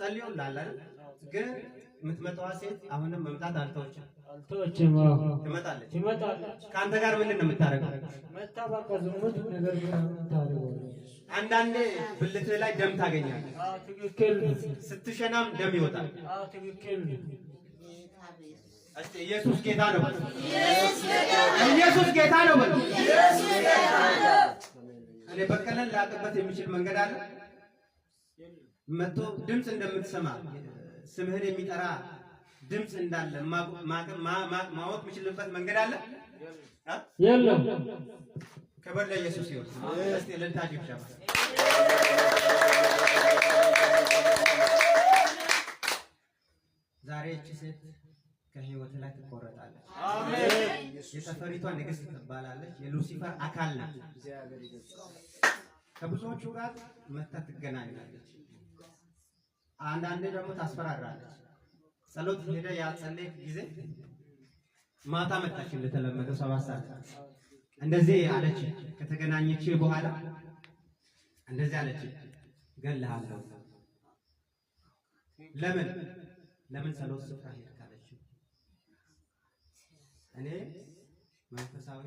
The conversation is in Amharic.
ተጸልዮልሃል አይደል? ግን የምትመጣዋ ሴት አሁንም መምጣት አልተወችም። ትመጣለች። ከአንተ ጋር ምንድን ነው የምታደርገው? መታ በቃ ዝሙት ነገር ታደርገው። አንዳንዴ ብልትህ ላይ ደም ታገኛለህ። ትክክል። ስትሸናም ደም ይወጣል። ትክክል። እስቲ ኢየሱስ ጌታ ነው በል። ኢየሱስ ጌታ ነው በል። እኔ በቀለን ላቅበት የሚችል መንገድ አለ። መጥቶ ድምፅ እንደምትሰማ ስምህን የሚጠራ ድምፅ እንዳለ ማወቅ የሚችልበት መንገድ አለ? የለም። ክብር ለኢየሱስ ይሁን። እስቲ ለልታጅ ይብሻ። ዛሬ እቺ ሴት ከህይወት ላይ ትቆረጣለች። አሜን። የተፈሪቷ ንግስት ትባላለች። የሉሲፈር አካል ናት። ከብዙዎቹ ጋር መታ ትገናኛለች። አንዳንዴ ደግሞ ታስፈራራለች። ጸሎት ሄደ ያጸለይ ጊዜ ማታ መጣች። እንደተለመደው 7 ሰዓት እንደዚህ አለች። ከተገናኘች በኋላ እንደዚህ አለች፣ እገልሃለሁ። ለምን ጸሎት ስፍራ ሄድክ አለች። እኔ መንፈሳዊ